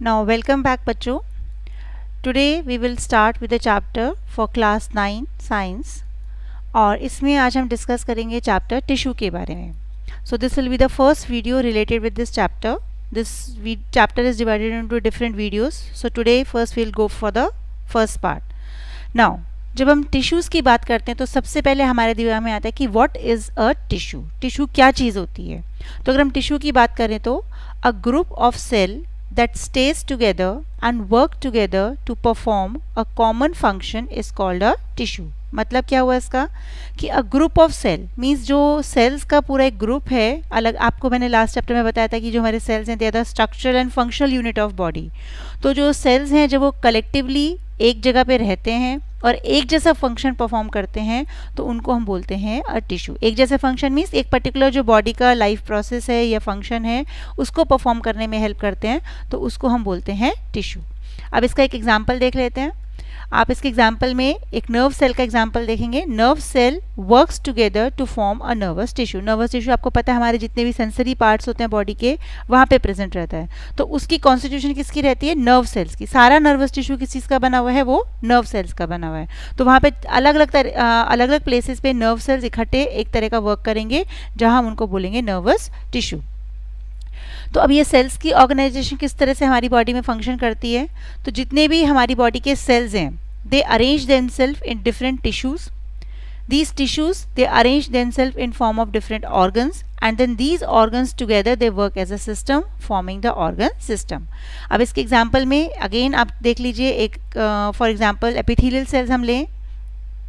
Now welcome back बच्चों. Today we will start with the chapter for class 9 science और इसमें आज हम डिस्कस करेंगे चैप्टर टिश्यू के बारे में. So this will be the first video related with this chapter. This chapter is divided into different videos. So today first we'll go for the first part. Now जब हम tissues की बात करते हैं तो सबसे पहले हमारे दिमाग में आता है कि what is a tissue. Tissue क्या चीज़ होती है. तो अगर हम टिश्यू की बात करें तो a group of cell that stays together and work together to perform a common function is called a tissue. मतलब क्या हुआ इसका कि a group of cell means जो सेल्स का पूरा एक ग्रुप है. अलग आपको मैंने लास्ट चैप्टर में बताया था कि जो हमारे सेल्स हैं they are the structural and functional unit of body. तो जो सेल्स हैं जब वो कलेक्टिवली एक जगह पे रहते हैं और एक जैसा फंक्शन परफॉर्म करते हैं तो उनको हम बोलते हैं अ टिश्यू. एक जैसा फंक्शन मीन्स एक पर्टिकुलर जो बॉडी का लाइफ प्रोसेस है या फंक्शन है उसको परफॉर्म करने में हेल्प करते हैं तो उसको हम बोलते हैं टिश्यू. अब इसका एक एग्जांपल देख लेते हैं. आप इसके एग्जाम्पल में एक नर्व सेल का एग्जाम्पल देखेंगे. Nerve cell works together to form a nervous tissue. Nervous tissue आपको पता है हमारे जितने भी सेंसरी पार्ट्स होते हैं बॉडी के वहाँ पे प्रेजेंट रहता है. तो उसकी कॉन्स्टिट्यूशन किसकी रहती है? नर्व सेल्स की. सारा नर्वस टिश्यू किस चीज़ का बना हुआ है? वो नर्व सेल्स का बना हुआ है. तो वहाँ पे अलग अलग प्लेसेस पे नर्व सेल्स इकट्ठे एक तरह का वर्क करेंगे जहाँ हम उनको बोलेंगे नर्वस टिश्यू. तो अब ये सेल्स की ऑर्गेनाइजेशन किस तरह से हमारी बॉडी में फंक्शन करती है. तो जितने भी हमारी बॉडी के सेल्स हैं they arrange themselves in different tissues. These tissues they arrange themselves in form of different organs and then these organs together they work as a system forming the organ system. अब इसके example में again आप देख लीजिए. एक for example epithelial cells हम लें.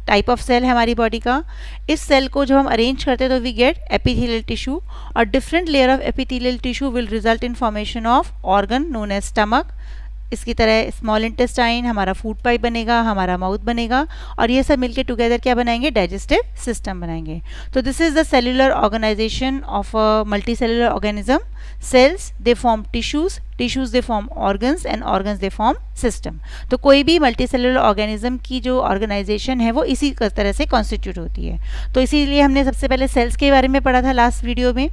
Type of cell है हमारी बॉडी का. इस सेल को जब हम अरेंज करते हैं तो वी गेट एपिथेलियल टिश्यू और different layer of epithelial tissue will result in formation of organ known as stomach. इसकी तरह स्मॉल इंटेस्टाइन, हमारा फूड पाइप बनेगा, हमारा माउथ बनेगा और ये सब मिलके टुगेदर क्या बनाएंगे? डाइजेस्टिव सिस्टम बनाएंगे. तो this is the cellular organisation of a multicellular organism. Cells they form tissues, tissues they form organs and organs they form system. तो कोई भी मल्टी सेलुलर ऑर्गेनिज्म की जो ऑर्गेनाइजेशन है वो इसी तरह से कॉन्स्टिट्यूट होती है. तो इसीलिए हमने सबसे पहले सेल्स के बारे में पढ़ा था लास्ट वीडियो में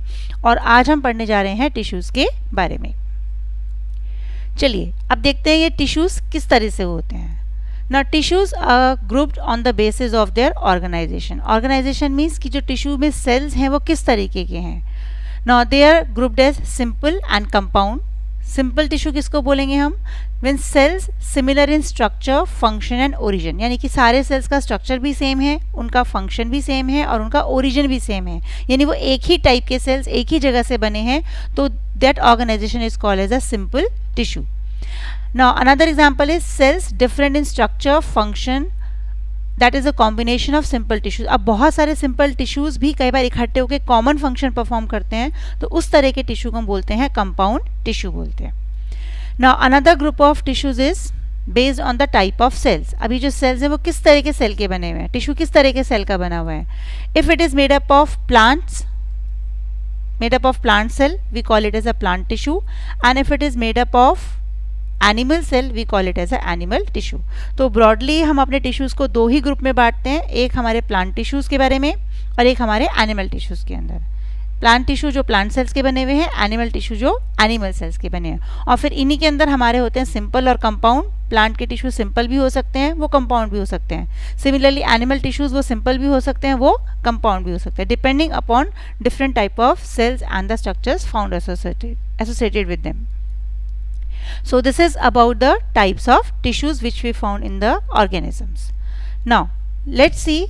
और आज हम पढ़ने जा रहे हैं टिश्यूज के बारे में. चलिए अब देखते हैं ये टिश्यूज़ किस तरह से होते हैं. ना tissues are grouped on the basis of their organisation. Organisation means कि जो टिश्यू में सेल्स हैं वो किस तरीके के हैं. ना they are grouped as simple and compound. Simple tissue किसको बोलेंगे हम? When cells similar in structure function and origin. यानी कि सारे सेल्स का स्ट्रक्चर भी सेम है, उनका फंक्शन भी सेम है और उनका ओरिजिन भी सेम है. यानी वो एक ही टाइप के सेल्स एक ही जगह से बने हैं तो that organisation is called as a simple tissue. Now another example is cells different in structure, function, that is a combination of simple tissues. अब बहुत सारे simple tissues भी कई बार इकट्ठे होकर common function perform करते हैं तो उस तरह के tissue को हम बोलते हैं compound tissue बोलते हैं. Now another group of tissues is based on the type of cells. अभी जो cells हैं वो किस तरह के cell के बने हुए हैं. tissue किस तरह के cell का बना हुआ है. If it is made up of plant cell we call it as a plant tissue and if it is made up of animal cell we call it as a animal tissue. तो broadly हम अपने tissues को दो ही group में बांटते हैं. एक हमारे plant tissues के बारे में और एक हमारे animal tissues के अंदर. प्लांट टिश्यू जो प्लांट सेल्स के बने हुए हैं, एनिमल टिश्यू जो एनिमल सेल्स के बने हैं. और फिर इन्हीं के अंदर हमारे होते हैं सिंपल और कंपाउंड. प्लांट के टिश्यू सिंपल भी हो सकते हैं, वो कंपाउंड भी हो सकते हैं. सिमिलरली एनिमल टिश्यूज वो सिंपल भी हो सकते हैं, वो कंपाउंड भी हो सकते हैं depending upon different type of cells and the structures found associated with them. So this is about the types of tissues which we found in the organisms. Now let's see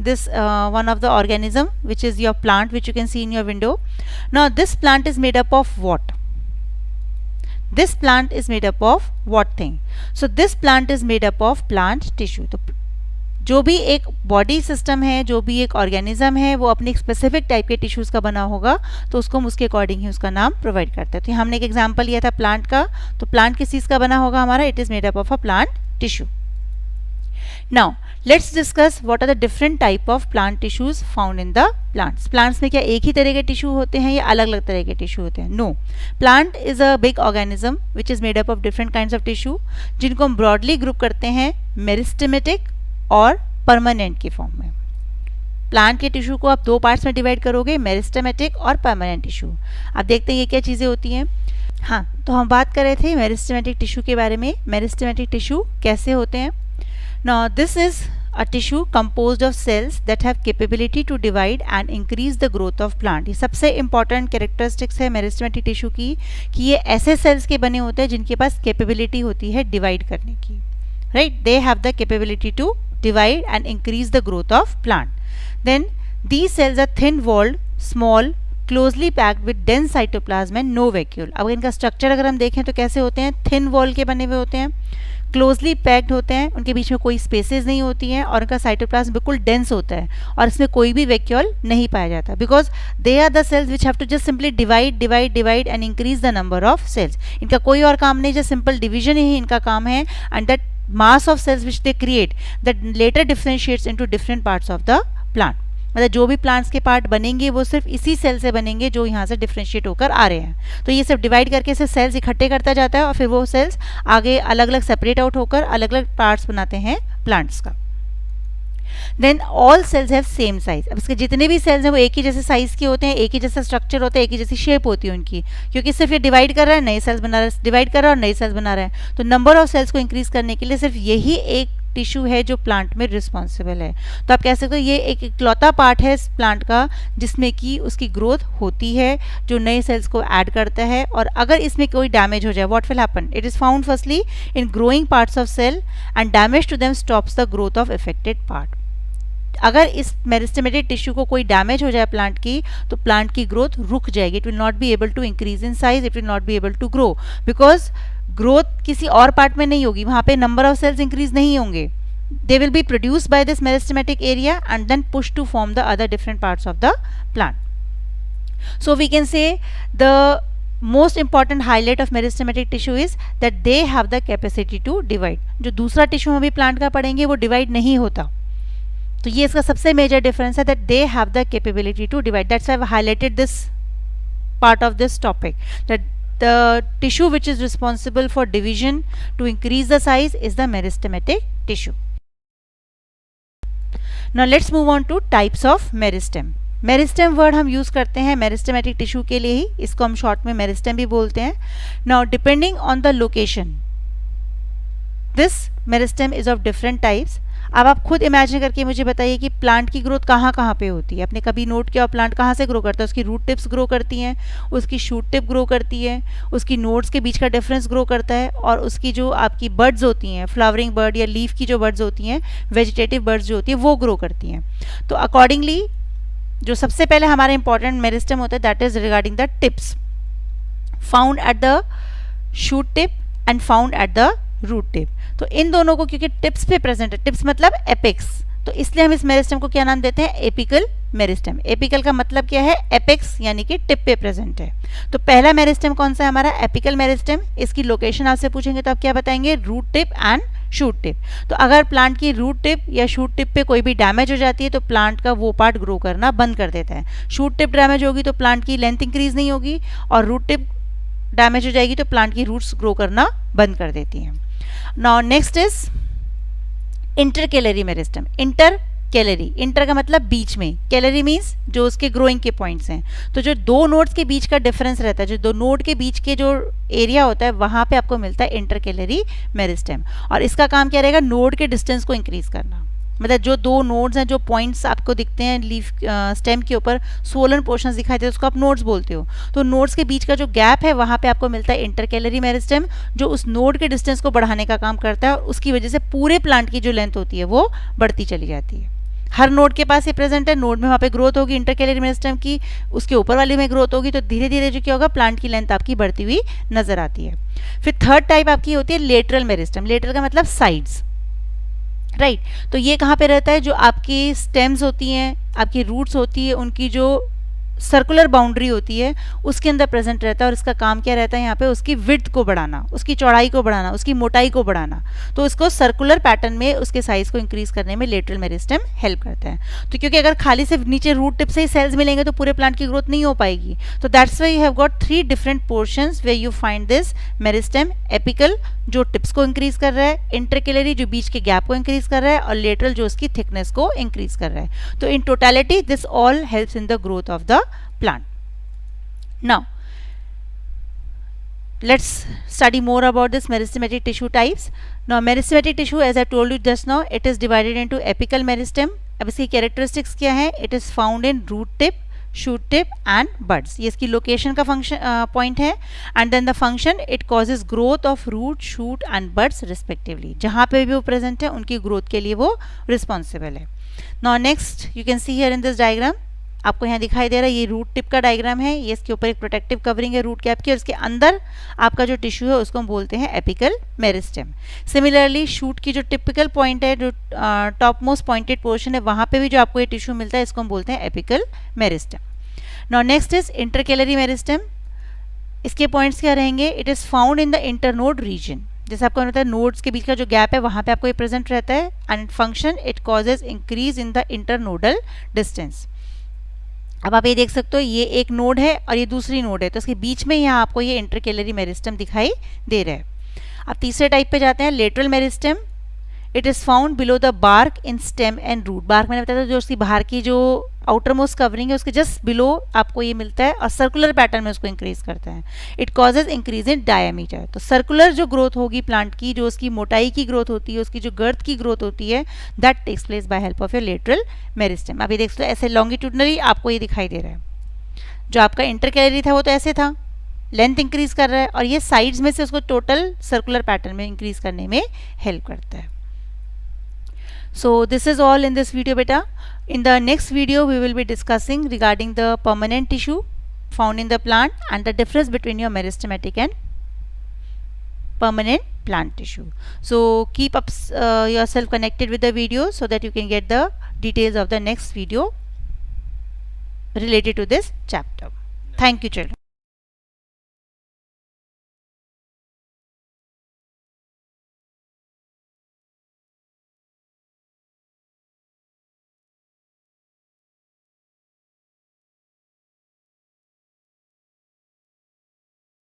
this one of the organism which is your plant, which you can see in your window. Now this plant is made up of what? This plant is made up of what thing? So this plant is made up of plant tissue. तो जो भी एक body system है, जो भी एक organism है वो अपने एक स्पेसिफिक टाइप के टिश्यूज़ का बना होगा तो उसको हम उसके अकॉर्डिंग ही उसका नाम प्रोवाइड करते हैं. तो हमने एक एग्जांपल लिया था प्लांट का. तो प्लांट किस चीज़ का बना होगा हमारा? It is made up of a plant tissue. Now let's discuss what are the different type of plant tissues found in the plants. Plants में क्या एक ही तरह के टिश्यू होते हैं या अलग अलग तरह के टिश्यू होते हैं? No. Plant is a big organism which is made up of different kinds of tissue जिनको हम broadly group करते हैं मेरिस्टेमेटिक और परमानेंट की फॉर्म में. प्लांट के टिश्यू को आप दो पार्ट्स में डिवाइड करोगे, मेरिस्टेमेटिक और परमानेंट टिश्यू. आप देखते हैं ये क्या चीज़ें होती हैं. हाँ, तो हम बात कर रहे थे मेरिस्टेमेटिक टिश्यू के बारे में. मेरिस्टेमेटिक टिश्यू कैसे होते हैं? Now this is a tissue composed of cells that have capability to divide and increase the growth of plant. ये सबसे important characteristics है मेरिस्टेमेटिक टिश्यू की कि ये ऐसे cells के बने होते हैं जिनके पास capability होती है divide करने की. Right? They have the capability to divide and increase the growth of plant. Then these cells are thin-walled, small, closely packed with dense cytoplasm and no vacuole. अब इनका structure अगर हम देखें तो कैसे होते हैं? Thin wall के बने हुए होते हैं, क्लोजली पैक्ड होते हैं, उनके बीच में कोई स्पेसेस नहीं होती हैं और उनका साइटोप्लाज्म बिल्कुल डेंस होता है और इसमें कोई भी वैक्यूल नहीं पाया जाता, because they are the cells which have to just simply divide and increase the number of cells. इनका कोई और काम नहीं, जस्ट सिंपल डिवीजन ही इनका काम है. And that mass of cells which they create that later differentiates into different parts of the plant. मतलब जो भी प्लांट्स के पार्ट बनेंगे वो सिर्फ इसी सेल से बनेंगे जो यहाँ से डिफ्रेंशिएट होकर आ रहे हैं. तो ये सिर्फ डिवाइड करके से सेल्स इकट्ठे करता जाता है और फिर वो सेल्स आगे अलग अलग सेपरेट आउट होकर अलग अलग पार्ट्स बनाते हैं प्लांट्स का. Then all cells have same size. अब इसके जितने भी सेल्स हैं वो एक ही जैसे साइज के होते हैं, एक ही जैसा स्ट्रक्चर होता है, एक ही जैसी शेप होती है उनकी, क्योंकि सिर्फ ये डिवाइड कर रहा है नए सेल्स बना रहा है, डिवाइड कर रहा है और नए सेल्स बना रहा है. तो नंबर ऑफ सेल्स को इंक्रीज करने के लिए सिर्फ यही एक टिश्यू है जो प्लांट में रिस्पॉन्सिबल है. तो आप कह सकते हो ये एक इकलौता पार्ट है इस प्लांट का जिसमें कि उसकी ग्रोथ होती है, जो नए सेल्स को ऐड करता है. और अगर इसमें कोई डैमेज हो जाए, what will happen? It is found firstly in growing parts of cell and damage to them stops the growth of affected part. अगर इस मेरिस्टेमेटिक टिश्यू को कोई डैमेज हो जाए प्लांट की, तो प्लांट की ग्रोथ रुक जाएगी. It will not be able to increase in size, it will not be able to grow, because growth किसी और पार्ट में नहीं होगी, वहाँ पे नंबर ऑफ सेल्स इंक्रीज नहीं होंगे. They will be produced by this meristematic area and then pushed to form the other different parts of the plant. So we can say the most important highlight of meristematic tissue is that they have the capacity to divide. जो दूसरा tissue हम अभी plant का पढ़ेंगे वो divide नहीं होता. तो ये इसका सबसे मेजर डिफरेंस है, that they have the capability to divide. That's why I've highlighted this part of this topic, that the tissue which is responsible for division to increase the size is the meristematic tissue. Now let's move on to types of meristem. Meristem word हम use करते हैं meristematic tissue के लिए ही, इसको हम short में meristem भी बोलते हैं. Now depending on the location this meristem is of different types. अब आप खुद इमेजिन करके मुझे बताइए कि प्लांट की ग्रोथ कहाँ कहाँ पे होती है. आपने कभी नोट किया प्लांट कहाँ से ग्रो करता है? उसकी रूट टिप्स ग्रो करती हैं, उसकी शूट टिप ग्रो करती है, उसकी नोड्स के बीच का डिफरेंस ग्रो करता है, और उसकी जो आपकी बर्ड्स होती हैं, फ्लावरिंग बर्ड या लीफ की जो बर्ड्स होती हैं, वेजिटेटिव बर्ड्स जो होती हैं, वो ग्रो करती हैं. तो अकॉर्डिंगली जो सबसे पहले हमारा इंपॉर्टेंट मेरिस्टेम होता है that is regarding the tips found at the shoot tip and found at the root tip. तो इन दोनों को क्योंकि टिप्स पे प्रेजेंट है, टिप्स मतलब एपेक्स, तो इसलिए हम इस मेरिस्टेम को क्या नाम देते हैं? Apical meristem. एपिकल का मतलब क्या है? एपेक्स यानी कि टिप पे प्रेजेंट है. तो पहला मेरिस्टेम कौन सा है हमारा? Apical meristem. इसकी लोकेशन आपसे पूछेंगे तो आप क्या बताएंगे? Root tip and shoot tip. तो अगर प्लांट की रूट टिप या शूट टिप पे कोई भी डैमेज हो जाती है तो प्लांट का वो पार्ट ग्रो करना बंद कर देता है. शूट टिप डैमेज होगी तो प्लांट की लेंथ इंक्रीज नहीं होगी, और रूट टिप डैमेज हो जाएगी तो प्लांट की रूट्स ग्रो करना बंद कर देती हैं. Now next is intercalary meristem. Intercalary, inter का मतलब बीच में, कैलरी मीन्स जो उसके ग्रोइंग के पॉइंट्स हैं. तो जो दो नोड्स के बीच का डिफरेंस रहता है, जो दो नोड के बीच के जो एरिया होता है, वहां पे आपको मिलता है इंटरकेलरी मेरिस्टेम. और इसका काम क्या रहेगा? नोड के डिस्टेंस को इंक्रीज करना. मतलब जो दो नोड्स हैं, जो पॉइंट्स आपको दिखते हैं लीफ स्टेम के ऊपर, सोलन पोर्शंस दिखाई देते हैं, उसको आप नोड्स बोलते हो. तो नोड्स के बीच का जो गैप है वहाँ पे आपको मिलता है इंटरकेलरी मेरिस्टेम, जो उस नोड के डिस्टेंस को बढ़ाने का काम करता है, और उसकी वजह से पूरे प्लांट की जो लेंथ होती है वो बढ़ती चली जाती है. हर नोड के पास ये प्रेजेंट है, नोड में वहाँ पे ग्रोथ होगी इंटरकेलरी मेरिस्टेम की, उसके ऊपर वाले में ग्रोथ होगी, तो धीरे धीरे जो क्या होगा, प्लांट की लेंथ आपकी बढ़ती हुई नजर आती है. फिर थर्ड टाइप आपकी होती है लेटरल मेरिस्टेम. लेटरल का मतलब साइड्स, राइट. तो ये कहाँ पे रहता है? जो आपकी स्टेम्स होती हैं, आपकी रूट्स होती है, उनकी जो सर्कुलर बाउंड्री होती है उसके अंदर प्रेजेंट रहता है. और इसका काम क्या रहता है यहाँ पे? उसकी विड्थ को बढ़ाना, उसकी चौड़ाई को बढ़ाना, उसकी मोटाई को बढ़ाना. तो उसको सर्कुलर पैटर्न में उसके साइज को इंक्रीज करने में लेटरल मेरिस्टेम हेल्प करता है. तो क्योंकि अगर खाली सिर्फ नीचे रूट टिप से ही सेल्स मिलेंगे तो पूरे प्लांट की ग्रोथ नहीं हो पाएगी. तो that's why you have got 3 different portions where you find this meristem. Apical जो टिप्स को इंक्रीज कर रहा है, इंटरकेलरी जो बीच के गैप को इंक्रीज कर रहा है, और लेटरल जो उसकी थिकनेस को इंक्रीज कर रहा है. तो in totality this all helps in the growth of the plant. Now let's study more about this meristematic tissue types. Now meristematic tissue, as I told you just now, it is divided into apical meristem. अब इसकी characteristics क्या है? It is found in root tip, shoot tip and buds. ये इसकी location का function point है. And then the function, it causes growth of root, shoot and buds respectively. जहाँ पे भी वो present है उनकी growth के लिए वो responsible है. Now next you can see here in this diagram, आपको यहाँ दिखाई दे रहा है ये रूट टिप का डायग्राम है. ये इसके ऊपर एक प्रोटेक्टिव कवरिंग है रूट कैप की और इसके अंदर आपका जो टिश्यू है उसको हम बोलते हैं एपिकल मेरिस्टेम. सिमिलरली शूट की जो टिपिकल पॉइंट है, जो टॉप मोस्ट पॉइंटेड पोर्शन है, वहाँ पे भी जो आपको ये टिश्यू मिलता है इसको हम बोलते हैं apical meristem. Now next is intercalary meristem. इसके पॉइंट्स क्या रहेंगे? It is found in the internode region. जैसे आपको पता है नोड्स के बीच का जो गैप है वहाँ पे आपको ये प्रेजेंट रहता है. And function, it causes increase in the internodal distance. अब आप ये देख सकते हो ये एक नोड है और ये दूसरी नोड है, तो इसके बीच में यहाँ आपको ये इंटरकैलरी मेरिस्टम दिखाई दे रहा है. अब तीसरे टाइप पे जाते हैं, lateral meristem. It is found below the bark in stem and root. Bark मैंने बताया था जो उसकी बाहर की जो आउटर मोस्ट कवरिंग है उसके जस्ट बिलो आपको ये मिलता है और सर्कुलर पैटर्न में उसको इंक्रीज करता है. It causes increase in diameter. तो सर्कुलर जो ग्रोथ होगी प्लांट की, जो उसकी मोटाई की ग्रोथ होती है, उसकी जो गर्थ की ग्रोथ होती है, that takes place by help of your lateral meristem. अभी देख सकते हो ऐसे लॉन्गिट्यूडनली आपको ये दिखाई दे रहा है. जो आपका इंटरकैलरी था वो तो ऐसे था, लेंथ इंक्रीज कर रहा है, और ये साइड्स में से उसको टोटल सर्कुलर पैटर्न में इंक्रीज करने में हेल्प करता है. So this is all in this video beta. In the next video we will be discussing regarding the permanent tissue found in the plant and the difference between your meristematic and permanent plant tissue. So keep up yourself connected with the video so that you can get the details of the next video related to this chapter. Thank you children.